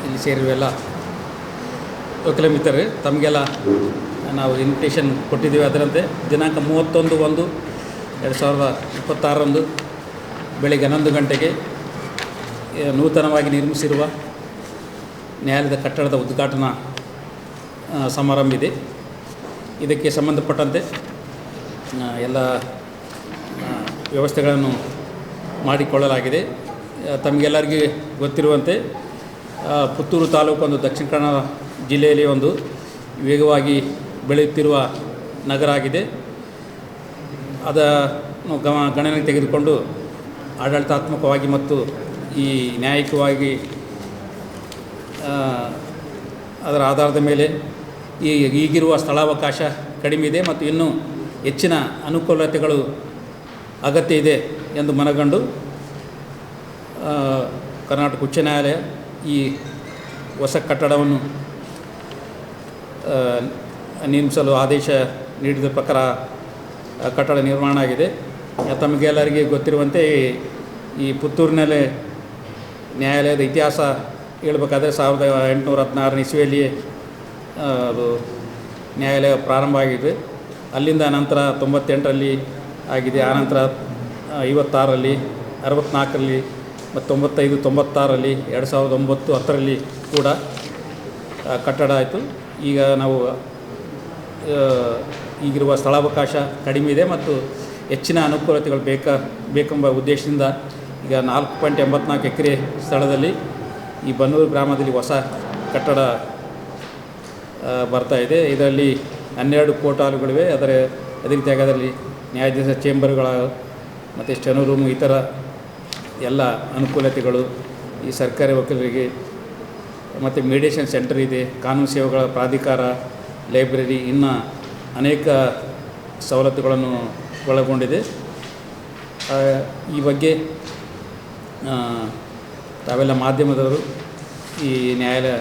ಇಲ್ಲಿ ಸೇರಿರುವೆಲ್ಲ ವಕೀಲ ಮಿತ್ರರೇ, ತಮಗೆಲ್ಲ ನಾವು ಇನ್ವಿಟೇಷನ್ ಕೊಟ್ಟಿದ್ದೀವಿ. ಅದರಂತೆ ದಿನಾಂಕ 31/1/2026 ಬೆಳಗ್ಗೆ 11 ಗಂಟೆಗೆ ನೂತನವಾಗಿ ನಿರ್ಮಿಸಿರುವ ನ್ಯಾಯಾಲಯದ ಕಟ್ಟಡದ ಉದ್ಘಾಟನಾ ಸಮಾರಂಭ ಇದೆ. ಇದಕ್ಕೆ ಸಂಬಂಧಪಟ್ಟಂತೆ ಎಲ್ಲ ವ್ಯವಸ್ಥೆಗಳನ್ನು ಮಾಡಿಕೊಳ್ಳಲಾಗಿದೆ. ತಮಗೆಲ್ಲರಿಗೂ ಗೊತ್ತಿರುವಂತೆ ಪುತ್ತೂರು ತಾಲೂಕು ಒಂದು ದಕ್ಷಿಣ ಕನ್ನಡ ಜಿಲ್ಲೆಯಲ್ಲಿ ಒಂದು ವೇಗವಾಗಿ ಬೆಳೆಯುತ್ತಿರುವ ನಗರ ಆಗಿದೆ. ಅದನ್ನು ಗಣನೆಗೆ ತೆಗೆದುಕೊಂಡು ಆಡಳಿತಾತ್ಮಕವಾಗಿ ಮತ್ತು ಈ ನ್ಯಾಯಿಕವಾಗಿ ಅದರ ಆಧಾರದ ಮೇಲೆ ಈಗಿರುವ ಸ್ಥಳಾವಕಾಶ ಕಡಿಮೆ ಇದೆ ಮತ್ತು ಇನ್ನೂ ಹೆಚ್ಚಿನ ಅನುಕೂಲತೆಗಳು ಅಗತ್ಯ ಇದೆ ಎಂದು ಮನಗಂಡು ಕರ್ನಾಟಕ ಉಚ್ಚ ನ್ಯಾಯಾಲಯ ಈ ಹೊಸ ಕಟ್ಟಡವನ್ನು ನಿರ್ಮಿಸಲು ಆದೇಶ ನೀಡಿದ ಪ್ರಕಾರ ಕಟ್ಟಡ ನಿರ್ಮಾಣ ಆಗಿದೆ. ತಮಗೆಲ್ಲರಿಗೆ ಗೊತ್ತಿರುವಂತೆ ಈ ಪುತ್ತೂರಿನಲ್ಲಿ ನ್ಯಾಯಾಲಯದ ಇತಿಹಾಸ ಹೇಳಬೇಕಾದ್ರೆ 1816 ಇಸ್ವಿಯಲ್ಲಿಯೇ ಅದು ನ್ಯಾಯಾಲಯ ಪ್ರಾರಂಭ ಆಗಿದೆ. ಅಲ್ಲಿಂದ ನಂತರ 98ರಲ್ಲಿ ಆಗಿದೆ. ಆನಂತರ 56ರಲ್ಲಿ, 64ರಲ್ಲಿ ಮತ್ತು 95, 96ರಲ್ಲಿ, 2009, 10ರಲ್ಲಿ ಕೂಡ ಕಟ್ಟಡ ಆಯಿತು. ಈಗ ನಾವು ಈಗಿರುವ ಸ್ಥಳಾವಕಾಶ ಕಡಿಮೆ ಇದೆ ಮತ್ತು ಹೆಚ್ಚಿನ ಅನುಕೂಲತೆಗಳು ಬೇಕೆಂಬ ಉದ್ದೇಶದಿಂದ ಈಗ 4.84 ಎಕರೆ ಸ್ಥಳದಲ್ಲಿ ಈ ಬನ್ನೂರು ಗ್ರಾಮದಲ್ಲಿ ಹೊಸ ಕಟ್ಟಡ ಬರ್ತಾಯಿದೆ. ಇದರಲ್ಲಿ 12 ಕೋರ್ಟ್ ಹಾಲುಗಳಿವೆ. ಅದೇ ರೀತಿಯಾಗಿ ಅದರಲ್ಲಿ ನ್ಯಾಯಾಧೀಶ ಚೇಂಬರ್ಗಳ ಮತ್ತು ಸ್ಟೆನೋ ರೂಮ್ ಇತರ ಎಲ್ಲ ಅನುಕೂಲತೆಗಳು ಈ ಸರ್ಕಾರಿ ವಕೀಲರಿಗೆ ಮತ್ತು ಮೀಡಿಯೇಷನ್ ಸೆಂಟರ್ ಇದೆ, ಕಾನೂನು ಸೇವೆಗಳ ಪ್ರಾಧಿಕಾರ, ಲೈಬ್ರರಿ, ಇನ್ನು ಅನೇಕ ಸವಲತ್ತುಗಳನ್ನು ಒಳಗೊಂಡಿದೆ. ಈ ಬಗ್ಗೆ ತಾವೆಲ್ಲ ಮಾಧ್ಯಮದವರು ಈ ನ್ಯಾಯಾಲಯ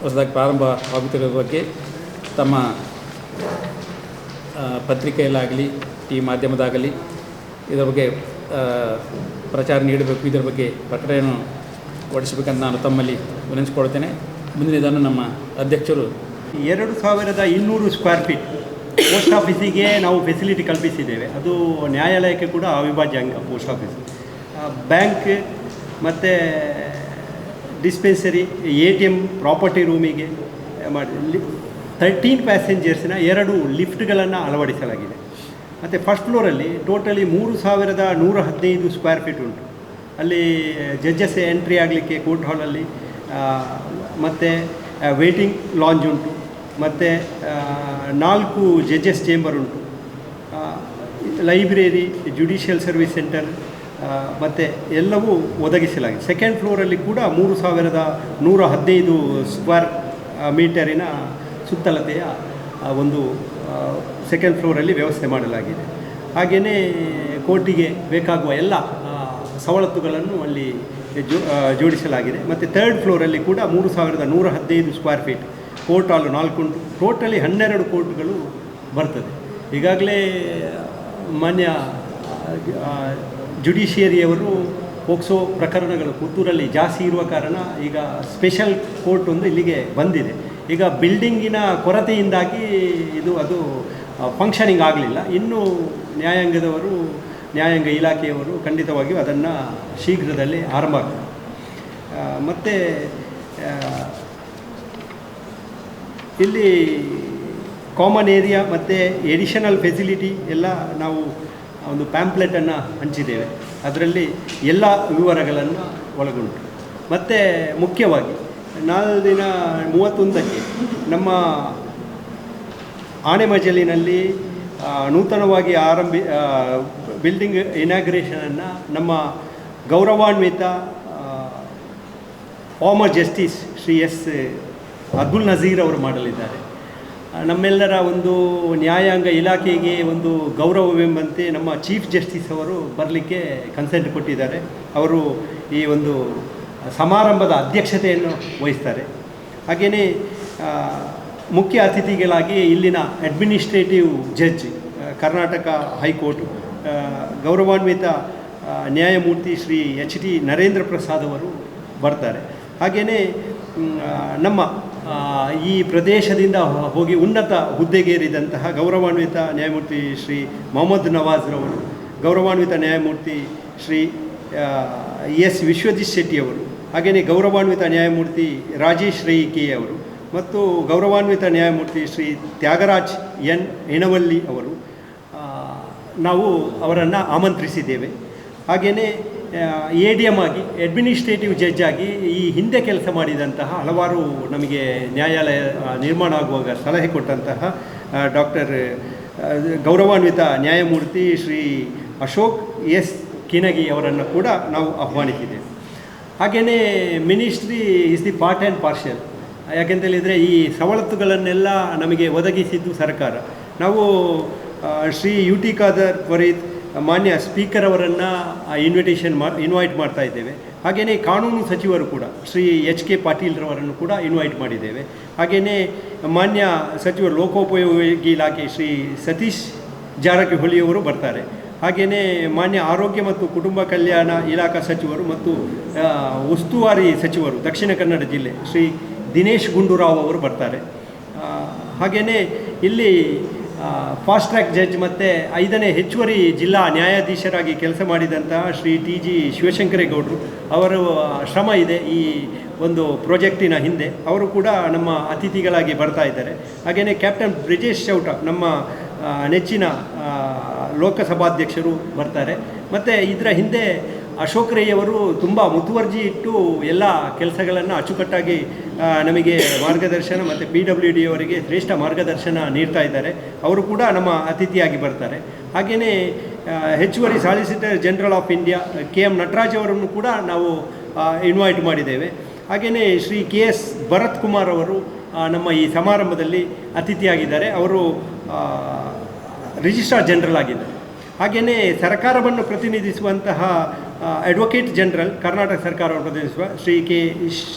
ಹೊಸದಾಗಿ ಪ್ರಾರಂಭವಾಗುತ್ತಿರುವ ಬಗ್ಗೆ ತಮ್ಮ ಪತ್ರಿಕೆಯಲ್ಲಾಗಲಿ ಟಿ ಮಾಧ್ಯಮದಾಗಲಿ ಇದರ ಬಗ್ಗೆ ಪ್ರಚಾರ ನೀಡಬೇಕು, ಇದರ ಬಗ್ಗೆ ಪ್ರಕಟಣೆಯನ್ನು ಹೊರಡಿಸಬೇಕಂತ ನಾನು ತಮ್ಮಲ್ಲಿ ವಿನಂತಿಸಿಕೊಳ್ತೇನೆ. ಮುಂದಿನದನ್ನು ನಮ್ಮ ಅಧ್ಯಕ್ಷರು 2200 ಸ್ಕ್ವೇರ್ ಫೀಟ್ ಪೋಸ್ಟ್ ಆಫೀಸಿಗೆ ನಾವು ಫೆಸಿಲಿಟಿ ಕಲ್ಪಿಸಿದ್ದೇವೆ. ಅದು ನ್ಯಾಯಾಲಯಕ್ಕೆ ಕೂಡ ಅವಿಭಾಜ್ಯ ಅಂಗ. ಪೋಸ್ಟ್ ಆಫೀಸ್, ಬ್ಯಾಂಕ್ ಮತ್ತು ಡಿಸ್ಪೆನ್ಸರಿ, ATM, ಪ್ರಾಪರ್ಟಿ ರೂಮಿಗೆ ಮಾಡಿ 13 ಪ್ಯಾಸೆಂಜರ್ಸ್ನ 2 ಲಿಫ್ಟ್ಗಳನ್ನು ಅಳವಡಿಸಲಾಗಿದೆ. ಮತ್ತು ಫಸ್ಟ್ ಫ್ಲೋರಲ್ಲಿ ಟೋಟಲಿ 3115 ಸ್ಕ್ವೇರ್ ಫೀಟ್ ಉಂಟು. ಅಲ್ಲಿ ಜಡ್ಜಸ್ ಎಂಟ್ರಿ ಆಗಲಿಕ್ಕೆ ಕೋರ್ಟ್ ಹಾಲಲ್ಲಿ ಮತ್ತು ವೇಟಿಂಗ್ ಲಾಂಜ್ ಉಂಟು, ಮತ್ತು 4 ಜಡ್ಜಸ್ ಚೇಂಬರ್ ಉಂಟು, ಲೈಬ್ರರಿ, ಜುಡಿಷಿಯಲ್ ಸರ್ವಿಸ್ ಸೆಂಟರ್ ಮತ್ತು ಎಲ್ಲವೂ ಒದಗಿಸಲಾಗಿದೆ. ಸೆಕೆಂಡ್ ಫ್ಲೋರಲ್ಲಿ ಕೂಡ 3115 ಸ್ಕ್ವೇರ್ ಮೀಟರಿನ ಸುತ್ತಳತೆಯ ಒಂದು ಸೆಕೆಂಡ್ ಫ್ಲೋರಲ್ಲಿ ವ್ಯವಸ್ಥೆ ಮಾಡಲಾಗಿದೆ. ಹಾಗೆಯೇ ಕೋರ್ಟಿಗೆ ಬೇಕಾಗುವ ಎಲ್ಲ ಸವಲತ್ತುಗಳನ್ನು ಅಲ್ಲಿ ಜೋಡಿಸಲಾಗಿದೆ. ಮತ್ತು ಥರ್ಡ್ ಫ್ಲೋರಲ್ಲಿ ಕೂಡ 3115 ಸ್ಕ್ವೇರ್ ಫೀಟ್ ಕೋರ್ಟ್ ಹಾಲು 4 ಉಂಟು. ಟೋಟಲಿ 12 ಕೋರ್ಟ್ಗಳು ಬರ್ತದೆ. ಈಗಾಗಲೇ ಮಾನ್ಯ ಜುಡಿಷಿಯರಿಯವರು ಪೋಕ್ಸೋ ಪ್ರಕರಣಗಳು ಪುತ್ತೂರಲ್ಲಿ ಜಾಸ್ತಿ ಇರುವ ಕಾರಣ ಈಗ ಸ್ಪೆಷಲ್ ಕೋರ್ಟ್ ಒಂದು ಇಲ್ಲಿಗೆ ಬಂದಿದೆ. ಈಗ ಬಿಲ್ಡಿಂಗಿನ ಕೊರತೆಯಿಂದಾಗಿ ಅದು ಫಂಕ್ಷನಿಂಗ್ ಆಗಲಿಲ್ಲ. ಇನ್ನು ನ್ಯಾಯಾಂಗ ಇಲಾಖೆಯವರು ಖಂಡಿತವಾಗಿಯೂ ಅದನ್ನು ಶೀಘ್ರದಲ್ಲೇ ಆರಂಭ ಆಗ್ತದೆ. ಮತ್ತು ಇಲ್ಲಿ ಕಾಮನ್ ಏರಿಯಾ ಮತ್ತು ಎಡಿಷನಲ್ ಫೆಸಿಲಿಟಿ ಎಲ್ಲ ನಾವು ಒಂದು ಪ್ಯಾಂಪ್ಲೆಟನ್ನು ಹಂಚಿದ್ದೇವೆ. ಅದರಲ್ಲಿ ಎಲ್ಲ ವಿವರಗಳನ್ನು ಒಳಗೊಂಡು. ಮತ್ತು ಮುಖ್ಯವಾಗಿ ನಾಳೆ ದಿನ 31ಕ್ಕೆ ನಮ್ಮ ಆಣೆಮಜಲಿನಲ್ಲಿ ನೂತನವಾಗಿ ಬಿಲ್ಡಿಂಗ್ ಇನಾಗ್ರೇಷನನ್ನು ನಮ್ಮ ಗೌರವಾನ್ವಿತ former justice Shri S Abdul Nazeer ಅವರು ಮಾಡಲಿದ್ದಾರೆ. ನಮ್ಮೆಲ್ಲರ ಒಂದು ನ್ಯಾಯಾಂಗ ಇಲಾಖೆಗೆ ಒಂದು ಗೌರವವೆಂಬಂತೆ ನಮ್ಮ ಚೀಫ್ ಜಸ್ಟಿಸ್ ಅವರು ಬರಲಿಕ್ಕೆ ಕನ್ಸೆಂಟ್ ಕೊಟ್ಟಿದ್ದಾರೆ. ಅವರು ಈ ಒಂದು ಸಮಾರಂಭದ ಅಧ್ಯಕ್ಷತೆಯನ್ನು ವಹಿಸ್ತಾರೆ. ಹಾಗೆಯೇ ಮುಖ್ಯ ಅತಿಥಿಗಳಾಗಿ ಇಲ್ಲಿನ ಅಡ್ಮಿನಿಸ್ಟ್ರೇಟಿವ್ ಜಡ್ಜ್, ಕರ್ನಾಟಕ ಹೈಕೋರ್ಟ್ ಗೌರವಾನ್ವಿತ ನ್ಯಾಯಮೂರ್ತಿ ಶ್ರೀ H.T. ನರೇಂದ್ರ ಪ್ರಸಾದ್ ಅವರು ಬರ್ತಾರೆ. ಹಾಗೆಯೇ ನಮ್ಮ ಈ ಪ್ರದೇಶದಿಂದ ಹೋಗಿ ಉನ್ನತ ಹುದ್ದೆಗೇರಿದಂತಹ ಗೌರವಾನ್ವಿತ ನ್ಯಾಯಮೂರ್ತಿ ಶ್ರೀ ಮೊಹಮ್ಮದ್ ನವಾಜ್ರವರು, ಗೌರವಾನ್ವಿತ ನ್ಯಾಯಮೂರ್ತಿ ಶ್ರೀ ಎಸ್ ವಿಶ್ವಜಿತ್ ಶೆಟ್ಟಿಯವರು, ಹಾಗೆಯೇ ಗೌರವಾನ್ವಿತ ನ್ಯಾಯಮೂರ್ತಿ ರಾಜೇಶ್ ರೈ ಕೆ ಅವರು ಮತ್ತು ಗೌರವಾನ್ವಿತ ನ್ಯಾಯಮೂರ್ತಿ ಶ್ರೀ ತ್ಯಾಗರಾಜ್ ಎನ್ ಹೆಣವಲ್ಲಿ ಅವರು, ನಾವು ಅವರನ್ನು ಆಮಂತ್ರಿಸಿದ್ದೇವೆ. ಹಾಗೆಯೇ ADM ಆಗಿ ಅಡ್ಮಿನಿಸ್ಟ್ರೇಟಿವ್ ಜಡ್ಜ್ ಆಗಿ ಈ ಹಿಂದೆ ಕೆಲಸ ಮಾಡಿದಂತಹ ಹಲವಾರು ನಮಗೆ ನ್ಯಾಯಾಲಯ ನಿರ್ಮಾಣ ಆಗುವಾಗ ಸಲಹೆ ಕೊಟ್ಟಂತಹ ಡಾಕ್ಟರ್ ಗೌರವಾನ್ವಿತ ನ್ಯಾಯಮೂರ್ತಿ ಶ್ರೀ ಅಶೋಕ್ ಎಸ್ ಕಿನಗಿ ಅವರನ್ನು ಕೂಡ ನಾವು ಆಹ್ವಾನಿಸಿದ್ದೇವೆ. ಹಾಗೆಯೇ ministry is the part and parcel. ಯಾಕೆಂತೇಳಿದರೆ ಈ ಸವಲತ್ತುಗಳನ್ನೆಲ್ಲ ನಮಗೆ ಒದಗಿಸಿದ್ದು ಸರ್ಕಾರ. ನಾವು ಶ್ರೀ UT ಖಾದರ್ ಫರೀದ್ ಮಾನ್ಯ ಸ್ಪೀಕರ್ ಅವರನ್ನು ಇನ್ವೈಟ್ ಮಾಡ್ತಾ ಇದ್ದೇವೆ. ಹಾಗೆಯೇ ಕಾನೂನು ಸಚಿವರು ಕೂಡ ಶ್ರೀ HK ಪಾಟೀಲ್ರವರನ್ನು ಕೂಡ ಇನ್ವೈಟ್ ಮಾಡಿದ್ದೇವೆ. ಹಾಗೆಯೇ ಮಾನ್ಯ ಸಚಿವರು ಲೋಕೋಪಯೋಗಿ ಇಲಾಖೆ ಶ್ರೀ ಸತೀಶ್ ಜಾರಕಿಹೊಳಿಯವರು ಬರ್ತಾರೆ. ಹಾಗೆಯೇ ಮಾನ್ಯ ಆರೋಗ್ಯ ಮತ್ತು ಕುಟುಂಬ ಕಲ್ಯಾಣ ಇಲಾಖಾ ಸಚಿವರು ಮತ್ತು ಉಸ್ತುವಾರಿ ಸಚಿವರು ದಕ್ಷಿಣ ಕನ್ನಡ ಜಿಲ್ಲೆ ಶ್ರೀ ದಿನೇಶ್ ಗುಂಡೂರಾವ್ ಅವರು ಬರ್ತಾರೆ. ಹಾಗೆಯೇ ಇಲ್ಲಿ ಫಾಸ್ಟ್ ಟ್ರ್ಯಾಕ್ ಜಡ್ಜ್ ಮತ್ತು 5ನೇ ಹೆಚ್ಚುವರಿ ಜಿಲ್ಲಾ ನ್ಯಾಯಾಧೀಶರಾಗಿ ಕೆಲಸ ಮಾಡಿದಂತಹ ಶ್ರೀ TG ಶಿವಶಂಕರೇಗೌಡರು ಅವರ ಶ್ರಮ ಇದೆ ಈ ಒಂದು ಪ್ರಾಜೆಕ್ಟಿನ ಹಿಂದೆ. ಅವರು ಕೂಡ ನಮ್ಮ ಅತಿಥಿಗಳಾಗಿ ಬರ್ತಾ ಇದ್ದಾರೆ. ಹಾಗೆಯೇ ಕ್ಯಾಪ್ಟನ್ ಬ್ರಿಜೇಶ್ ಚೌಟ ನಮ್ಮ ನೆಚ್ಚಿನ ಲೋಕಸಭಾಧ್ಯಕ್ಷರು ಬರ್ತಾರೆ. ಮತ್ತು ಇದರ ಹಿಂದೆ ಅಶೋಕ್ ರೈ ಅವರು ತುಂಬ ಮುತುವರ್ಜಿ ಇಟ್ಟು ಎಲ್ಲ ಕೆಲಸಗಳನ್ನು ಅಚ್ಚುಕಟ್ಟಾಗಿ ನಮಗೆ ಮಾರ್ಗದರ್ಶನ ಮತ್ತು PWD ಅವರಿಗೆ ಶ್ರೇಷ್ಠ ಮಾರ್ಗದರ್ಶನ ನೀಡ್ತಾ ಇದ್ದಾರೆ. ಅವರು ಕೂಡ ನಮ್ಮ ಅತಿಥಿಯಾಗಿ ಬರ್ತಾರೆ. ಹಾಗೆಯೇ ಹೆಚ್ಚುವರಿ solicitor general of India KM Nataraj ಅವರನ್ನು ಕೂಡ ನಾವು ಇನ್ವೈಟ್ ಮಾಡಿದ್ದೇವೆ. ಹಾಗೆಯೇ ಶ್ರೀ KS ಭರತ್ ಕುಮಾರ್ ಅವರು ನಮ್ಮ ಈ ಸಮಾರಂಭದಲ್ಲಿ ಅತಿಥಿಯಾಗಿದ್ದಾರೆ. ಅವರು ರಿಜಿಸ್ಟ್ರಾರ್ ಜನರಲ್ ಆಗಿದ್ದಾರೆ. ಹಾಗೆಯೇ ಸರ್ಕಾರವನ್ನು ಪ್ರತಿನಿಧಿಸುವಂತಹ ಅಡ್ವೊಕೇಟ್ ಜನರಲ್ ಕರ್ನಾಟಕ ಸರ್ಕಾರವನ್ನು ಪ್ರತಿನಿಧಿಸುವ ಶ್ರೀ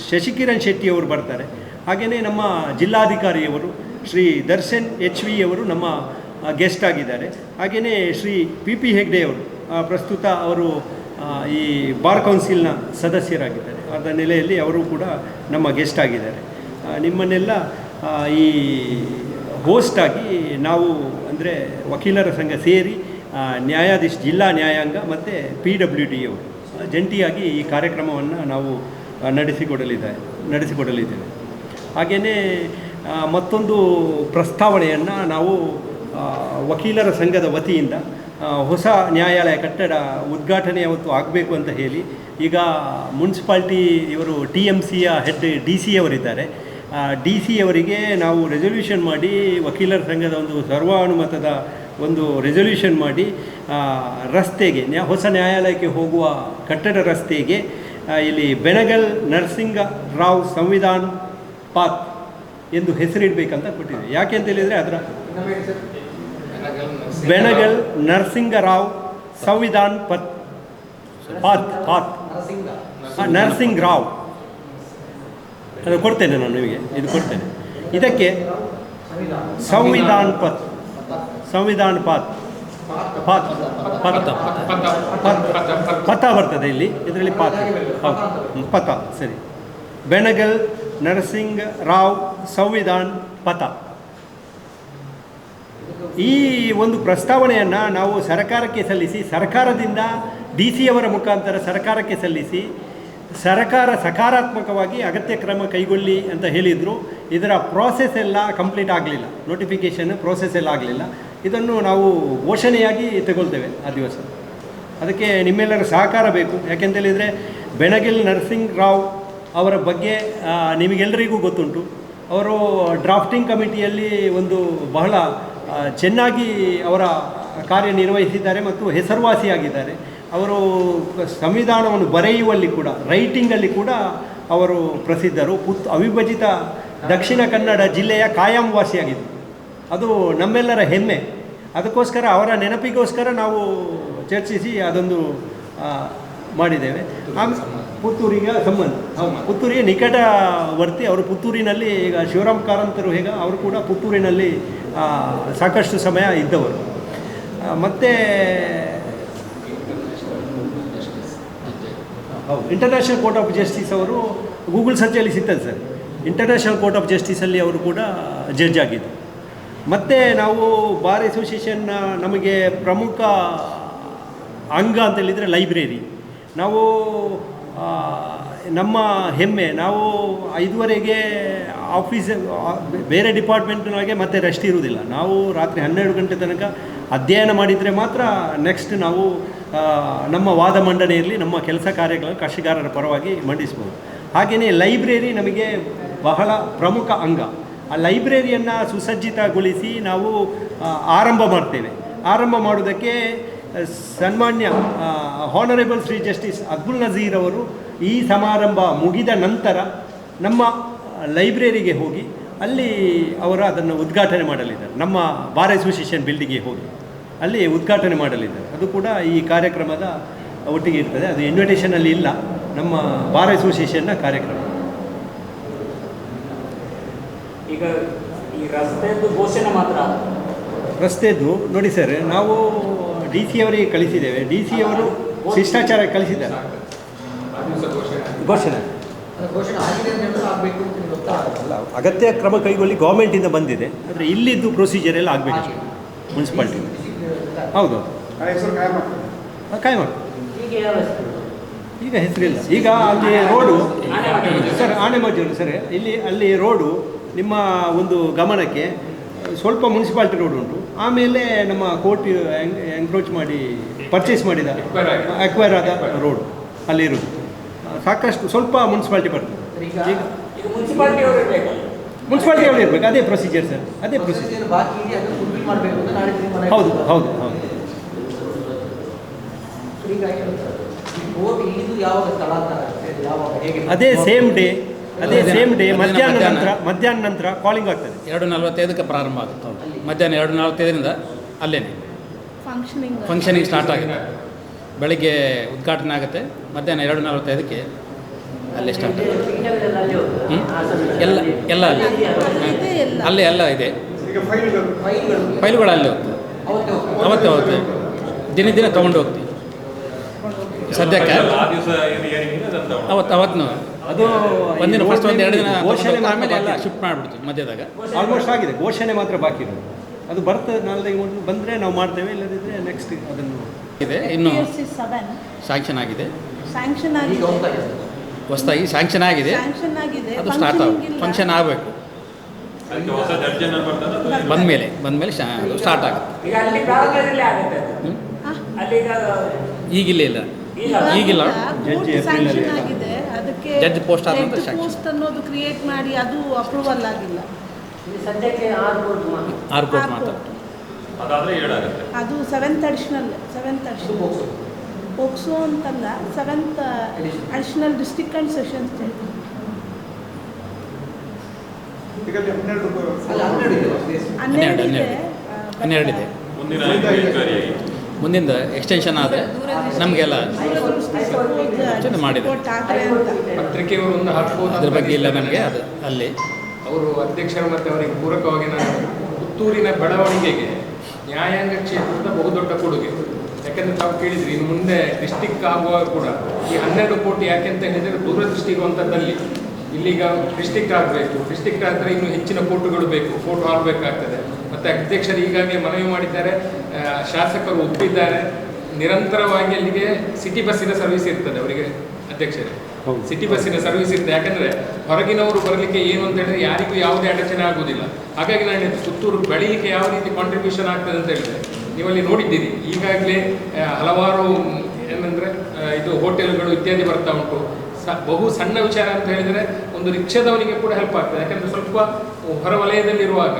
ಶಶಿಕಿರಣ್ ಶೆಟ್ಟಿ ಅವರು ಬರ್ತಾರೆ. ಹಾಗೆಯೇ ನಮ್ಮ ಜಿಲ್ಲಾಧಿಕಾರಿಯವರು ಶ್ರೀ ದರ್ಶನ್ HV ಅವರು ನಮ್ಮ ಗೆಸ್ಟ್ ಆಗಿದ್ದಾರೆ. ಹಾಗೆಯೇ ಶ್ರೀ PP ಹೆಗ್ಡೆ ಅವರು ಪ್ರಸ್ತುತ ಅವರು ಈ ಬಾರ್ ಕೌನ್ಸಿಲ್ನ ಸದಸ್ಯರಾಗಿದ್ದಾರೆ. ಅದರ ನೆಲೆಯಲ್ಲಿ ಅವರು ಕೂಡ ನಮ್ಮ ಗೆಸ್ಟ್ ಆಗಿದ್ದಾರೆ. ನಿಮ್ಮನ್ನೆಲ್ಲ ಈ ಹೋಸ್ಟ್ ಆಗಿ ನಾವು ಅಂದರೆ ವಕೀಲರ ಸಂಘ ಸೇರಿ ಜಿಲ್ಲಾ ನ್ಯಾಯಾಂಗ ಮತ್ತು PWD ಅವರು ಜಂಟಿಯಾಗಿ ಈ ಕಾರ್ಯಕ್ರಮವನ್ನು ನಾವು ನಡೆಸಿಕೊಡಲಿದ್ದೇವೆ. ಹಾಗೆಯೇ ಮತ್ತೊಂದು ಪ್ರಸ್ತಾವನೆಯನ್ನು ನಾವು ವಕೀಲರ ಸಂಘದ ವತಿಯಿಂದ ಹೊಸ ನ್ಯಾಯಾಲಯ ಕಟ್ಟಡ ಉದ್ಘಾಟನೆ ಯಾವತ್ತು ಆಗಬೇಕು ಅಂತ ಹೇಳಿ ಈಗ ಮುನ್ಸಿಪಾಲ್ಟಿ ಇವರು TMCಯ ಹೆಡ್ DC ಅವರಿದ್ದಾರೆ. DC ಅವರಿಗೆ ನಾವು ರೆಸೊಲ್ಯೂಷನ್ ಮಾಡಿ ವಕೀಲರ ಸಂಘದ ಒಂದು ಸರ್ವಾನುಮತದ ಒಂದು ರೆಸೊಲ್ಯೂಷನ್ ಮಾಡಿ ರಸ್ತೆಗೆ ಹೊಸ ನ್ಯಾಯಾಲಯಕ್ಕೆ ಹೋಗುವ ಕಟ್ಟಡ ರಸ್ತೆಗೆ ಇಲ್ಲಿ ಬೆನಗಲ್ ನರಸಿಂಗ ರಾವ್ ಸಂವಿಧಾನ್ ಪಾತ್ ಎಂದು ಹೆಸರಿಡಬೇಕಂತ ಕೊಟ್ಟಿದೆ. ಯಾಕೆ ಅಂತ ಹೇಳಿದರೆ ಅದರ ಬೆನಗಲ್ ನರಸಿಂಗರಾವ್ ಸಂವಿಧಾನ್ ಪಾತ್ ನರಸಿಂಗ್ ರಾವ್ ಅದು ಕೊಡ್ತೇನೆ ನಾನು ನಿಮಗೆ, ಇದು ಕೊಡ್ತೇನೆ. ಇದಕ್ಕೆ ಸಂವಿಧಾನ್ ಪಾತ್ ಪಥ ಬರ್ತದೆ ಇಲ್ಲಿ, ಇದರಲ್ಲಿ ಪಥ ಸರಿ. ಬೆನಗಲ್ ನರಸಿಂಗ್ ರಾವ್ ಸಂವಿಧಾನ್ ಪಥ. ಈ ಒಂದು ಪ್ರಸ್ತಾವನೆಯನ್ನು ನಾವು ಸರ್ಕಾರಕ್ಕೆ ಸಲ್ಲಿಸಿ, ಸರ್ಕಾರದಿಂದ DC ಅವರ ಮುಖಾಂತರ ಸರ್ಕಾರಕ್ಕೆ ಸಲ್ಲಿಸಿ, ಸರ್ಕಾರ ಸಕಾರಾತ್ಮಕವಾಗಿ ಅಗತ್ಯ ಕ್ರಮ ಕೈಗೊಳ್ಳಿ ಅಂತ ಹೇಳಿದರು. ಇದರ ಪ್ರೋಸೆಸ್ ಎಲ್ಲ ಕಂಪ್ಲೀಟ್ ಆಗಲಿಲ್ಲ, ನೋಟಿಫಿಕೇಷನ್ ಪ್ರೋಸೆಸ್ ಎಲ್ಲ ಆಗಲಿಲ್ಲ. ಇದನ್ನು ನಾವು ಘೋಷಣೆಯಾಗಿ ತಗೊಳ್ತೇವೆ ಆ ದಿವಸ. ಅದಕ್ಕೆ ನಿಮ್ಮೆಲ್ಲರ ಸಹಕಾರ ಬೇಕು. ಯಾಕೆಂತೇಳಿದರೆ ಬೆನಗಲ್ ನರಸಿಂಗ್ ರಾವ್ ಅವರ ಬಗ್ಗೆ ನಿಮಗೆಲ್ಲರಿಗೂ ಗೊತ್ತುಂಟು. ಅವರು ಡ್ರಾಫ್ಟಿಂಗ್ ಕಮಿಟಿಯಲ್ಲಿ ಒಂದು ಬಹಳ ಚೆನ್ನಾಗಿ ಅವರ ಕಾರ್ಯನಿರ್ವಹಿಸಿದ್ದಾರೆ ಮತ್ತು ಹೆಸರುವಾಸಿಯಾಗಿದ್ದಾರೆ. ಅವರು ಸಂವಿಧಾನವನ್ನು ಬರೆಯುವಲ್ಲಿ ಕೂಡ, ರೈಟಿಂಗಲ್ಲಿ ಕೂಡ ಅವರು ಪ್ರಸಿದ್ಧರು. ಅವಿಭಜಿತ ದಕ್ಷಿಣ ಕನ್ನಡ ಜಿಲ್ಲೆಯ ಕಾಯಂ ವಾಸಿಯಾಗಿದ್ದರು. ಅದು ನಮ್ಮೆಲ್ಲರ ಹೆಮ್ಮೆ. ಅದಕ್ಕೋಸ್ಕರ ಅವರ ನೆನಪಿಗೋಸ್ಕರ ನಾವು ಚರ್ಚಿಸಿ ಅದೊಂದು ಮಾಡಿದ್ದೇವೆ. ಪುತ್ತೂರಿಗೆ ಸಂಬಂಧ, ಪುತ್ತೂರಿಗೆ ನಿಕಟವರ್ತಿ. ಅವರು ಪುತ್ತೂರಿನಲ್ಲಿ ಈಗ ಶಿವರಾಮ್ ಕಾರಂತರು ಹೇಗೆ ಅವರು ಕೂಡ ಪುತ್ತೂರಿನಲ್ಲಿ ಸಾಕಷ್ಟು ಸಮಯ ಇದ್ದವರು. ಮತ್ತು ಹೌದು, ಇಂಟರ್ನ್ಯಾಷನಲ್ ಕೋರ್ಟ್ ಆಫ್ ಜಸ್ಟಿಸ್ ಅವರು ಗೂಗಲ್ ಸರ್ಚಲ್ಲಿ ಸಿಗ್ತದೆ ಸರ್. ಇಂಟರ್ನ್ಯಾಷನಲ್ ಕೋರ್ಟ್ ಆಫ್ ಜಸ್ಟಿಸಲ್ಲಿ ಅವರು ಕೂಡ ಜಡ್ಜ್ ಆಗಿದ್ದು. ಮತ್ತು ನಾವು ಬಾರ್ ಅಸೋಸಿಯೇಷನ್ನ ನಮಗೆ ಪ್ರಮುಖ ಅಂಗ ಅಂತೇಳಿದರೆ ಲೈಬ್ರರಿ. ನಾವು ನಮ್ಮ ಹೆಮ್ಮೆ, ನಾವು 5:30ಗೆ ಆಫೀಸ್ ಬೇರೆ ಡಿಪಾರ್ಟ್ಮೆಂಟ್ನಾಗೆ ಮತ್ತೆ ರೆಸ್ಟ್ ಇರುವುದಿಲ್ಲ. ನಾವು ರಾತ್ರಿ 12 ಗಂಟೆ ತನಕ ಅಧ್ಯಯನ ಮಾಡಿದರೆ ಮಾತ್ರ ನೆಕ್ಸ್ಟ್ ನಾವು ನಮ್ಮ ವಾದ ಮಂಡನೆಯಲ್ಲಿ ನಮ್ಮ ಕೆಲಸ ಕಾರ್ಯಗಳನ್ನು ಕಕ್ಷಿಗಾರರ ಪರವಾಗಿ ಮಂಡಿಸ್ಬೋದು. ಹಾಗೆಯೇ ಲೈಬ್ರರಿ ನಮಗೆ ಬಹಳ ಪ್ರಮುಖ ಅಂಗ. ಆ ಲೈಬ್ರರಿಯನ್ನು ಸುಸಜ್ಜಿತಗೊಳಿಸಿ ನಾವು ಆರಂಭ ಮಾಡ್ತೇವೆ. ಆರಂಭ ಮಾಡುವುದಕ್ಕೆ ಸನ್ಮಾನ್ಯ ಹಾನರೇಬಲ್ ಶ್ರೀ ಜಸ್ಟಿಸ್ ಅಬ್ದುಲ್ ನಜೀರ್ ಅವರು ಈ ಸಮಾರಂಭ ಮುಗಿದ ನಂತರ ನಮ್ಮ ಲೈಬ್ರರಿಗೆ ಹೋಗಿ ಅಲ್ಲಿ ಅವರು ಅದನ್ನು ಉದ್ಘಾಟನೆ ಮಾಡಲಿದ್ದಾರೆ. ನಮ್ಮ ಬಾರ್ ಅಸೋಸಿಯೇಷನ್ ಬಿಲ್ಡಿಂಗಿಗೆ ಹೋಗಿ ಅಲ್ಲಿ ಉದ್ಘಾಟನೆ ಮಾಡಲಿದ್ದಾರೆ. ಅದು ಕೂಡ ಈ ಕಾರ್ಯಕ್ರಮದ ಒಟ್ಟಿಗೆ ಇರ್ತದೆ. ಅದು ಇನ್ವಿಟೇಷನಲ್ಲಿ ಇಲ್ಲ, ನಮ್ಮ ಬಾರ್ ಅಸೋಸಿಯೇಷನ್ನ ಕಾರ್ಯಕ್ರಮ. ಈಗ ಈ ರಸ್ತೆಯದ್ದು ಘೋಷಣೆ ಮಾತ್ರ, ರಸ್ತೆದ್ದು ನೋಡಿ ಸರ್, ನಾವು ಡಿ ಸಿ ಅವರಿಗೆ ಕಳಿಸಿದ್ದೇವೆ. ಡಿ ಸಿ ಅವರು ಶಿಷ್ಟಾಚಾರ ಕಳಿಸಿದ್ದಾರೆ. ಘೋಷಣೆ ಅಲ್ಲ, ಅಗತ್ಯ ಕ್ರಮ ಕೈಗೊಳ್ಳಿ ಗೌರ್ಮೆಂಟಿಂದ ಬಂದಿದೆ. ಆದರೆ ಇಲ್ಲಿದ್ದು ಪ್ರೊಸೀಜರ್ ಎಲ್ಲ ಆಗಬೇಕು ಮುನ್ಸಿಪಾಲ್ಟಿ. ಹೌದು, ಕಾಯ್ ಮಾಡಿ. ಈಗ ಹೆಸರಿಲ್ಲ. ಈಗ ಅಲ್ಲಿ ರೋಡು ಸರ್, ಆನೆಮಜ್ಜೂರು ಸರ್, ಅಲ್ಲಿ ರೋಡು ನಿಮ್ಮ ಒಂದು ಗಮನಕ್ಕೆ ಸ್ವಲ್ಪ ಮುನ್ಸಿಪಾಲ್ಟಿ ರೋಡ್ ಉಂಟು. ಆಮೇಲೆ ನಮ್ಮ ಕೋರ್ಟ್ ಎಂಕ್ರೋಚ್ ಮಾಡಿ ಪರ್ಚೇಸ್ ಮಾಡಿದ ಅಕ್ವೈರ್ ಆದ ರೋಡ್ ಅಲ್ಲಿರೋದು ಸಾಕಷ್ಟು ಸ್ವಲ್ಪ ಮುನ್ಸಿಪಾಲ್ಟಿ ಬರ್ತದೆ. ಈಗ ಮುನ್ಸಿಪಾಲ್ಟಿ ಅವರು ಇರಬೇಕು. ಅದೇ ಪ್ರೊಸೀಜರ್ ಸರ್, ಅದೇ ಪ್ರೊಸೀಜರ್. ಹೌದು ಹೌದು ಹೌದು. ಅದೇ ಸೇಮ್ ಡೇ ಮಧ್ಯಾಹ್ನ ನಂತರ ಕಾಲಿಂಗ್ ಆಗ್ತದೆ. 2:45ಕ್ಕೆ ಪ್ರಾರಂಭ ಆಗುತ್ತೆ. ಮಧ್ಯಾಹ್ನ 2:45ರಿಂದ ಅಲ್ಲೇನೆ ಫಂಕ್ಷನಿಂಗ್ ಸ್ಟಾರ್ಟ್ ಆಗುತ್ತೆ. ಬೆಳಗ್ಗೆ ಉದ್ಘಾಟನೆ ಆಗುತ್ತೆ, ಮಧ್ಯಾಹ್ನ 2:45ಕ್ಕೆ ಅಲ್ಲೇ ಸ್ಟಾರ್ಟ್ ಆಗುತ್ತೆ. ಎಲ್ಲ ಅಲ್ಲೇ ಎಲ್ಲ ಇದೆ. ಫೈಲ್ಗಳು ಅಲ್ಲೇ ಹೋಗ್ತದೆ. ಅವತ್ತೇ ದಿನ ತೊಗೊಂಡು ಹೋಗ್ತೀವಿ. ಸದ್ಯಕ್ಕೆ ಅವತ್ತು ಅದು ಒಂದಿನ ಫಸ್ಟ್ 1-2 ದಿನ ಆಮೇಲೆ ಎಲ್ಲ ಶಿಫ್ಟ್ ಮಾಡಿಬಿಡ್ತೀವಿ. ಮಧ್ಯದಾಗ ಆಲ್ಮೋಸ್ಟ್ ಆಗಿದೆ. ಘೋಷಣೆ ಮಾತ್ರ ಬಾಕಿ ಇದೆ. ಅದು ಬರ್ತದೆ. 4 ಬಂದರೆ ನಾವು ಮಾಡ್ತೇವೆ, ಇಲ್ಲದಿದ್ದರೆ ನೆಕ್ಸ್ಟ್ ಅದನ್ನು ಇದೆ. ಇನ್ನು ಸ್ಯಾಂಕ್ಷನ್ ಆಗಿದೆ, ಹೊಸದಾಗಿ ಸ್ಯಾಂಕ್ಷನ್ ಆಗಿದೆ. ಅದು ಸ್ಟಾರ್ಟ್ ಆಗುತ್ತೆ. ಫಂಕ್ಷನ್ ಆಗಬೇಕು. ಬಂದಮೇಲೆ ಅದು ಸ್ಟಾರ್ಟ್ ಆಗುತ್ತೆ. ಈಗಿಲ್ಲ ಜಡ್ಜ್ ಪೋಸ್ಟ್ ಅನ್ನೋದು ಕ್ರಿಯೇಟ್ ಮಾಡಿ ಅದು ಅಪ್ರೂವಲ್ ಆಗಿಲ್ಲ. ಸದ್ಯಕ್ಕೆ 6 ಕೋರ್ಟ್ ಮಾತ್ರ. ಅದು 7th ಅಡಿಷನಲ್ ಪೋಕ್ಸೋ ಅಂತಲ್ಲ, 7th additional district and sessions. 12 ಇದೆ. ಮುಂದಿಂದ ಎಕ್ಸ್ಟೆನ್ಷನ್ ಆದರೆ ನಮಗೆಲ್ಲ ಮಾಡಿದೆ. ಪತ್ರಿಕೆಯವರು ಒಂದು ಹಾಕ್ಬೋದು, ಅದ್ರ ಬಗ್ಗೆ ಇಲ್ಲ ನಮಗೆ. ಅದು ಅಲ್ಲಿ ಅವರು ಅಧ್ಯಕ್ಷರು ಮತ್ತು ಅವರಿಗೆ ಪೂರಕವಾಗಿ ನಾನು ಪುತ್ತೂರಿನ ಬೆಳವಣಿಗೆಗೆ ನ್ಯಾಯಾಂಗ ಕ್ಷೇತ್ರದ ಬಹುದೊಡ್ಡ ಕೊಡುಗೆ. ಯಾಕೆಂದರೆ ತಾವು ಕೇಳಿದ್ರಿ, ಇನ್ನು ಮುಂದೆ ಡಿಸ್ಟಿಕ್ ಆಗುವಾಗ ಕೂಡ ಈ 12 ಕೋಟಿ ಯಾಕೆ ಅಂತ ಹೇಳಿದರೆ ದೂರದೃಷ್ಟಿಗುವಂಥದ್ದಲ್ಲಿ ಇಲ್ಲಿಗ ಡಿಸ್ಟಿಕ್ಟ್ ಆಗಬೇಕು. ಡಿಸ್ಟಿಕ್ಟ್ ಆದರೆ ಇನ್ನೂ ಹೆಚ್ಚಿನ ಕೋರ್ಟುಗಳು ಬೇಕು, ಕೋರ್ಟ್ ಹಾಲ್ ಬೇಕಾಗ್ತದೆ. ಮತ್ತು ಅಧ್ಯಕ್ಷರು ಈಗಾಗಲೇ ಮನವಿ ಮಾಡಿದ್ದಾರೆ, ಶಾಸಕರು ಒಪ್ಪಿದ್ದಾರೆ. ನಿರಂತರವಾಗಿ ಅಲ್ಲಿಗೆ ಸಿಟಿ ಬಸ್ಸಿನ ಸರ್ವಿಸ್ ಇರ್ತದೆ ಅವರಿಗೆ. ಅಧ್ಯಕ್ಷರೇ, ಸಿಟಿ ಬಸ್ಸಿನ ಸರ್ವಿಸ್ ಇರ್ತದೆ. ಯಾಕಂದರೆ ಹೊರಗಿನವರು ಬರಲಿಕ್ಕೆ ಏನು ಅಂತ ಹೇಳಿದ್ರೆ ಯಾರಿಗೂ ಯಾವುದೇ ಅಡಚಣೆ ಆಗುವುದಿಲ್ಲ. ಹಾಗಾಗಿ ನಾನು ಪುತ್ತೂರು ಬೆಳೀಲಿಕ್ಕೆ ಯಾವ ರೀತಿ ಕಾಂಟ್ರಿಬ್ಯೂಷನ್ ಆಗ್ತದೆ ಅಂತ ಹೇಳಿದ್ರೆ ನೀವಲ್ಲಿ ನೋಡಿದ್ದೀರಿ. ಈಗಾಗಲೇ ಹಲವಾರು ಏನಂದರೆ ಇದು ಹೋಟೆಲ್ಗಳು ಇತ್ಯಾದಿ ಬರ್ತಾ ಉಂಟು. ಬಹು ಸಣ್ಣ ವಿಚಾರ ಅಂತ ಹೇಳಿದರೆ ಒಂದು ರಿಕ್ಷಾದವನಿಗೆ ಕೂಡ ಹೆಲ್ಪ್ ಆಗ್ತದೆ. ಯಾಕಂದರೆ ಸ್ವಲ್ಪ ಹೊರವಲಯದಲ್ಲಿರುವಾಗ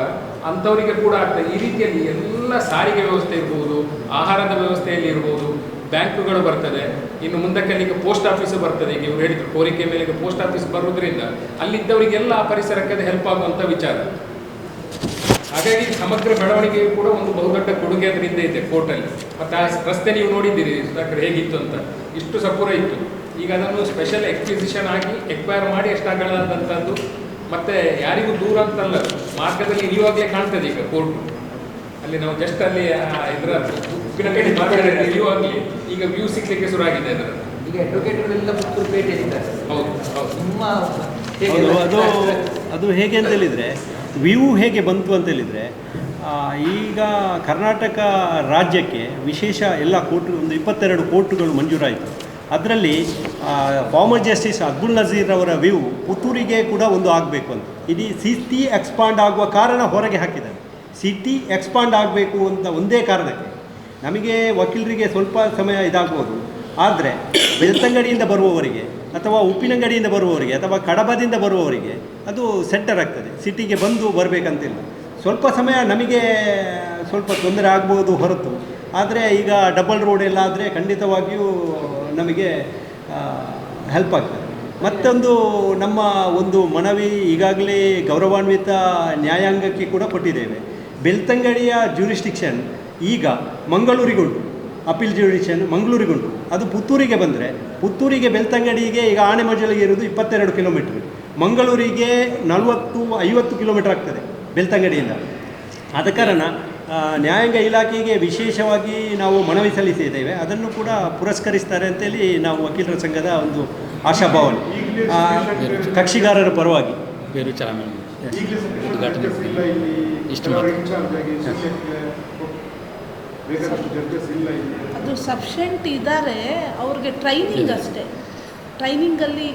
ಅಂಥವರಿಗೆ ಕೂಡ ಆಗ್ತದೆ. ಈ ರೀತಿಯಲ್ಲಿ ಎಲ್ಲ ಸಾರಿಗೆ ವ್ಯವಸ್ಥೆ ಇರ್ಬೋದು, ಆಹಾರದ ವ್ಯವಸ್ಥೆಯಲ್ಲಿ ಇರ್ಬೋದು, ಬ್ಯಾಂಕುಗಳು ಬರ್ತದೆ. ಇನ್ನು ಮುಂದಕ್ಕೆ ಅಲ್ಲಿಗೆ ಪೋಸ್ಟ್ ಆಫೀಸು ಬರ್ತದೆ. ಈಗ ಇವರು ಹೇಳಿದ್ರು ಕೋರಿಕೆ ಮೇಲೆಗೆ ಪೋಸ್ಟ್ ಆಫೀಸ್ ಬರೋದ್ರಿಂದ ಅಲ್ಲಿದ್ದವರಿಗೆಲ್ಲ ಆ ಪರಿಸರಕ್ಕೆ ಅದು ಹೆಲ್ಪ್ ಆಗುವಂಥ ವಿಚಾರ. ಹಾಗಾಗಿ ಸಮಗ್ರ ಬೆಳವಣಿಗೆಯು ಕೂಡ ಒಂದು ಬಹುದೊಡ್ಡ ಕೊಡುಗೆ ಅದರಿಂದ ಇದೆ ಕೋರ್ಟಲ್ಲಿ. ಮತ್ತು ಆ ರಸ್ತೆ ನೀವು ನೋಡಿದ್ದೀರಿ ಸುಧಾಕರ್ ಹೇಗಿತ್ತು ಅಂತ, ಇಷ್ಟು ಸಪೂರ ಇತ್ತು. ಈಗ ಅದನ್ನು ಸ್ಪೆಷಲ್ ಎಕ್ವಿಸಿಷನ್ ಆಗಿ ಎಕ್ವೈರ್ ಮಾಡಿ ಎಷ್ಟಾಗಲಾದಂಥದ್ದು. ಮತ್ತು ಯಾರಿಗೂ ದೂರ ಅಂತಲ್ಲ, ಮಾರ್ಗದಲ್ಲಿ ಇಳಿಯುವಾಗಲೇ ಕಾಣ್ತದೆ ಈಗ ಕೋರ್ಟು. ಅಲ್ಲಿ ನಾವು ಜಸ್ಟ್ ಅಲ್ಲಿ ಇದರ ಉಪ್ಪಿನಕಾಯಿ ಮಾರ್ಗದಲ್ಲಿ ಇಳಿಯುವಾಗಲೇ ಈಗ ವ್ಯೂ ಸಿಕ್ಕಲಿಕ್ಕೆ ಶುರು ಆಗಿದೆ ಅದರ. ಈಗ ಅಡ್ವೊಕೇಟ್ಗಳೆಲ್ಲ ಪುತ್ತೂರು ಪೇಟೆಯಲ್ಲಿದ್ದಾರೆ. ಹೌದು ಹೌದು. ನಿಮ್ಮ ಹೌದು, ಅದು ಹೇಗೆ ಅಂತ ಹೇಳಿದರೆ ವ್ಯೂ ಹೇಗೆ ಬಂತು ಅಂತ ಹೇಳಿದರೆ, ಈಗ ಕರ್ನಾಟಕ ರಾಜ್ಯಕ್ಕೆ ವಿಶೇಷ ಎಲ್ಲ ಕೋರ್ಟ್ ಒಂದು 22 ಕೋರ್ಟುಗಳು ಮಂಜೂರಾಯಿತು. ಅದರಲ್ಲಿ ಫಾರ್ಮರ್ ಜಸ್ಟಿಸ್ ಅಬ್ದುಲ್ ನಜೀರ್ ಅವರ ವ್ಯೂ ಪುತ್ತೂರಿಗೆ ಕೂಡ ಒಂದು ಆಗಬೇಕು ಅಂತ. ಇಡೀ ಸಿಟಿ ಎಕ್ಸ್ಪಾಂಡ್ ಆಗುವ ಕಾರಣ ಹೊರಗೆ ಹಾಕಿದ್ದಾರೆ. ಸಿಟಿ ಎಕ್ಸ್ಪಾಂಡ್ ಆಗಬೇಕು ಅಂತ ಒಂದೇ ಕಾರಣಕ್ಕೆ. ನಮಗೆ ವಕೀಲರಿಗೆ ಸ್ವಲ್ಪ ಸಮಯ ಇದಾಗ್ಬೋದು, ಆದರೆ ಬೆಳ್ತಂಗಡಿಯಿಂದ ಬರುವವರಿಗೆ ಅಥವಾ ಉಪ್ಪಿನಂಗಡಿಯಿಂದ ಬರುವವರಿಗೆ ಅಥವಾ ಕಡಬದಿಂದ ಬರುವವರಿಗೆ ಅದು ಸೆಂಟರ್ ಆಗ್ತದೆ. ಸಿಟಿಗೆ ಬಂದು ಬರಬೇಕಂತಿಲ್ಲ. ಸ್ವಲ್ಪ ಸಮಯ ನಮಗೆ ಸ್ವಲ್ಪ ತೊಂದರೆ ಆಗ್ಬೋದು ಹೊರತು, ಆದರೆ ಈಗ ಡಬಲ್ ರೋಡ್ ಎಲ್ಲ ಆದರೆ ಖಂಡಿತವಾಗಿಯೂ ನಮಗೆ ಹೆಲ್ಪ್ ಆಗ್ತದೆ. ಮತ್ತೊಂದು ನಮ್ಮ ಒಂದು ಮನವಿ ಈಗಾಗಲೇ ಗೌರವಾನ್ವಿತ ನ್ಯಾಯಾಂಗಕ್ಕೆ ಕೂಡ ಕೊಟ್ಟಿದ್ದೇವೆ. ಬೆಳ್ತಂಗಡಿಯ ಜ್ಯೂರಿಸ್ಟಿಕ್ಷನ್ ಈಗ ಮಂಗಳೂರಿಗುಂಟು, ಅಪೀಲ್ ಜ್ಯೂರಿಡಿಕ್ಷನ್ ಮಂಗಳೂರಿಗುಂಟು. ಅದು ಪುತ್ತೂರಿಗೆ ಬಂದರೆ ಪುತ್ತೂರಿಗೆ ಬೆಳ್ತಂಗಡಿಗೆ ಈಗ ಆನೆಮಜಲಿಗೆ ಇರೋದು 22 ಕಿಲೋಮೀಟ್ರ್, ಮಂಗಳೂರಿಗೆ 40-50 ಕಿಲೋಮೀಟ್ರ್ ಆಗ್ತದೆ ಬೆಳ್ತಂಗಡಿಯಿಂದ. ಆದ ಕಾರಣ ನ್ಯಾಯಾಂಗ ಇಲಾಖೆಗೆ ವಿಶೇಷವಾಗಿ ನಾವು ಮನವಿ ಸಲ್ಲಿಸಿದ್ದೇವೆ. ಅದನ್ನು ಕೂಡ ಪುರಸ್ಕರಿಸ್ತಾರೆ ಅಂತೇಳಿ ನಾವು ವಕೀಲರ ಸಂಘದ ಒಂದು ಆಶಾಭಾವನೆ ಕಕ್ಷಿಗಾರರ ಪರವಾಗಿ. ಬೇರು ಚಾಲನೆ ಉದ್ಘಾಟನೆ ಇಷ್ಟು ಅದು ಸಫಿಷಿಯೆಂಟ್ ಇದ್ದಾರೆ, ಅವ್ರಿಗೆ ಟ್ರೈನಿಂಗ್ ಅಷ್ಟೇ. ಟ್ರೈನಿಂಗಲ್ಲಿ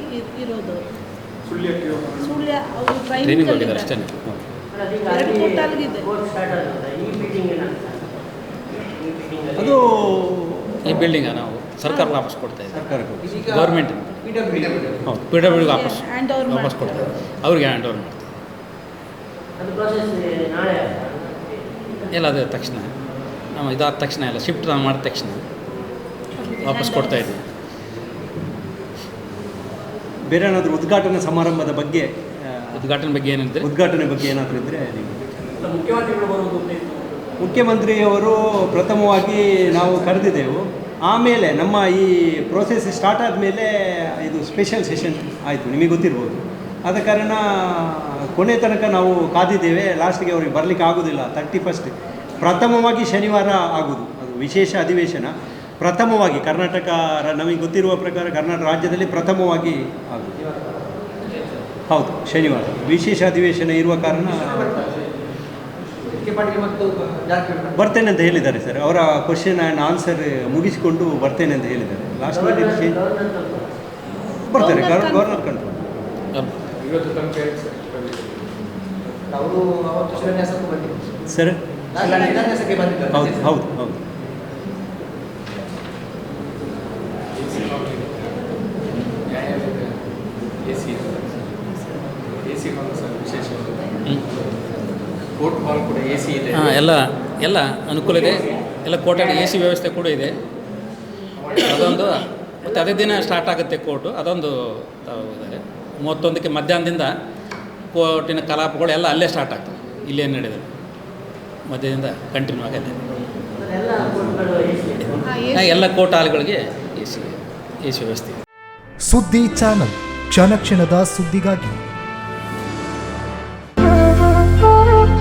ಇರೋದು ಸುಳ್ಯ ಅವರು ಟ್ರೈನಿಂಗ್ ಹೋಗಿದ್ದಾರೆ ಅಷ್ಟೇ. ಎರಡು ಕೋರ್ಟಲ್ಗಿದೆ. ಅದು ಈ ಬಿಲ್ಡಿಂಗ ನಾವು ಸರ್ಕಾರ ವಾಪಸ್ ಕೊಡ್ತಾ ಇದ್ದೀವಿ. ಸರ್ಕಾರಕ್ಕೆ ಗೌರ್ಮೆಂಟ್ ಹೌದು. PWD ವಾಪಸ್ ಹ್ಯಾಂಡ್ ಓವರ್ ವಾಪಸ್ ಕೊಡ್ತಾರೆ, ಅವ್ರಿಗೆ ಹ್ಯಾಂಡ್ ಓವರ್ ಮಾಡ್ತಾರೆ. ಎಲ್ಲ ಅದೇ ತಕ್ಷಣ ನಾವು ಇದಾದ ತಕ್ಷಣ ಎಲ್ಲ ಶಿಫ್ಟ್ ಮಾಡಿದ ತಕ್ಷಣ ವಾಪಸ್ ಕೊಡ್ತಾ ಇದ್ದೀವಿ. ಬೇರೆ ಏನಾದರೂ ಉದ್ಘಾಟನಾ ಸಮಾರಂಭದ ಬಗ್ಗೆ ಉದ್ಘಾಟನೆ ಬಗ್ಗೆ ಏನಿದ್ರೆ ಉದ್ಘಾಟನೆ ಬಗ್ಗೆ ಏನಾದರೂ ಇದ್ದರೆ ನೀವು. ಮುಖ್ಯಮಂತ್ರಿಗಳು ಬರುವುದು ಮುಖ್ಯಮಂತ್ರಿಯವರು ಪ್ರಥಮವಾಗಿ ನಾವು ಕರೆದಿದ್ದೆವು. ಆಮೇಲೆ ನಮ್ಮ ಈ ಪ್ರೋಸೆಸ್ ಸ್ಟಾರ್ಟ್ ಆದಮೇಲೆ ಇದು ಸ್ಪೆಷಲ್ ಸೆಷನ್ ಆಯಿತು, ನಿಮಗೆ ಗೊತ್ತಿರ್ಬೋದು. ಆದ ಕಾರಣ ಕೊನೆ ತನಕ ನಾವು ಕಾದಿದ್ದೇವೆ. ಲಾಸ್ಟಿಗೆ ಅವ್ರಿಗೆ ಬರಲಿಕ್ಕೆ ಆಗೋದಿಲ್ಲ. 31 ಪ್ರಥಮವಾಗಿ ಶನಿವಾರ ಆಗೋದು, ಅದು ವಿಶೇಷ ಅಧಿವೇಶನ ಪ್ರಥಮವಾಗಿ ಕರ್ನಾಟಕ ನಮಗೆ ಗೊತ್ತಿರುವ ಪ್ರಕಾರ ಕರ್ನಾಟಕ ರಾಜ್ಯದಲ್ಲಿ ಪ್ರಥಮವಾಗಿ ಆಗೋದು. ಹೌದು, ಶನಿವಾರ ವಿಶೇಷ ಅಧಿವೇಶನ ಇರುವ ಕಾರಣ ಬರ್ತೇನೆ ಅಂತ ಹೇಳಿದ್ದಾರೆ ಸರ್. ಅವರ ಕ್ವಶನ್ ಆ್ಯಂಡ್ ಆನ್ಸರ್ ಮುಗಿಸಿಕೊಂಡು ಬರ್ತೇನೆ ಅಂತ ಹೇಳಿದ್ದಾರೆ. ಲಾಸ್ಟ್ ಮಿನಿಟ್ ಬರ್ತಾರೆ ಗವರ್ನರ್ ಕಂಟ್ರೋಲ್. ಇವತ್ತು ತನಕ ಅವರು ಅವತ್ತು ಶಿಲಾನ್ಯಾಸಕ್ಕೂ ಬಂದಿದ್ದಾರೆ ಸರ್. ಶಿಲಾನ್ಯಾಸಕ್ಕೆ ಬಂದಿದ್ದಾರೆ. ಹೌದು ಹೌದು ಹೌದು. ನ್ಯಾಯಾಲಯದ AC ಹಾಲ್ ಸರ್ ವಿಶೇಷ ಕೋರ್ಟ್ ಹಾಲ್ ಕೂಡ AC ಇದೆ. ಹಾಂ, ಎಲ್ಲ ಅನುಕೂಲ ಇದೆ. ಎಲ್ಲ ಕೋರ್ಟಲ್ಲಿ AC ವ್ಯವಸ್ಥೆ ಕೂಡ ಇದೆ. ಅದೊಂದು ಮತ್ತು ಅದೇ ದಿನ ಸ್ಟಾರ್ಟ್ ಆಗುತ್ತೆ ಕೋರ್ಟು. ಅದೊಂದು ಇದೆ. 31ಕ್ಕೆ ಮಧ್ಯಾಹ್ನದಿಂದ ಕೋರ್ಟಿನ ಕಲಾಪಗಳು ಎಲ್ಲ ಅಲ್ಲೇ ಸ್ಟಾರ್ಟ್ ಆಗ್ತವೆ. ಇಲ್ಲೇ ನಡೆಯೋದು ಮಧ್ಯದಿಂದ ಕಂಟಿನ್ಯೂ ಆಗುತ್ತೆ. ಎಲ್ಲ ಕೋರ್ಟ್ ಹಾಲ್ಗಳಿಗೆ AC ವ್ಯವಸ್ಥೆ. ಸುದ್ದಿ ಚಾನಲ್, ಕ್ಷಣ ಕ್ಷಣದ ಸುದ್ದಿಗಾಗಿ.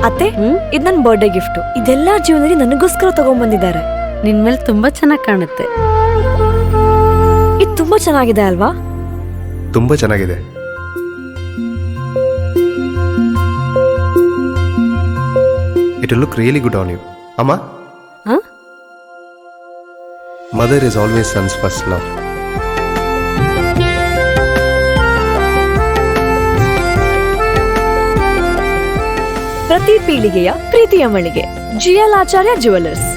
ಅತ್ತೆ, ಇದು ನನ್ನ ಬರ್ಡೇ ಗಿಫ್ಟ್. ಇದೆಲ್ಲ ಜೀವನದಲ್ಲಿ ನನಗೋಸ್ಕರ ತಗೊಂಡ್ಬಂದಿದ್ದಾರೆ. ನಿನ್ ಮೇಲೆ ತುಂಬಾ ಚೆನ್ನಾಗಿ ಕಾಣುತ್ತೆ. ಇದು ತುಂಬಾ ಚೆನ್ನಾಗಿದೆ ಅಲ್ವಾ? ತುಂಬಾ ಚೆನ್ನಾಗಿದೆ. It will look really good on you. Amma? Huh? Mother is always son's first love. ಪ್ರತಿ ಪೀಳಿಗೆಯ ಪ್ರೀತಿಯ ಮಳಿಗೆ GL ಆಚಾರ್ಯ ಜುವೆಲ್ಲರ್ಸ್.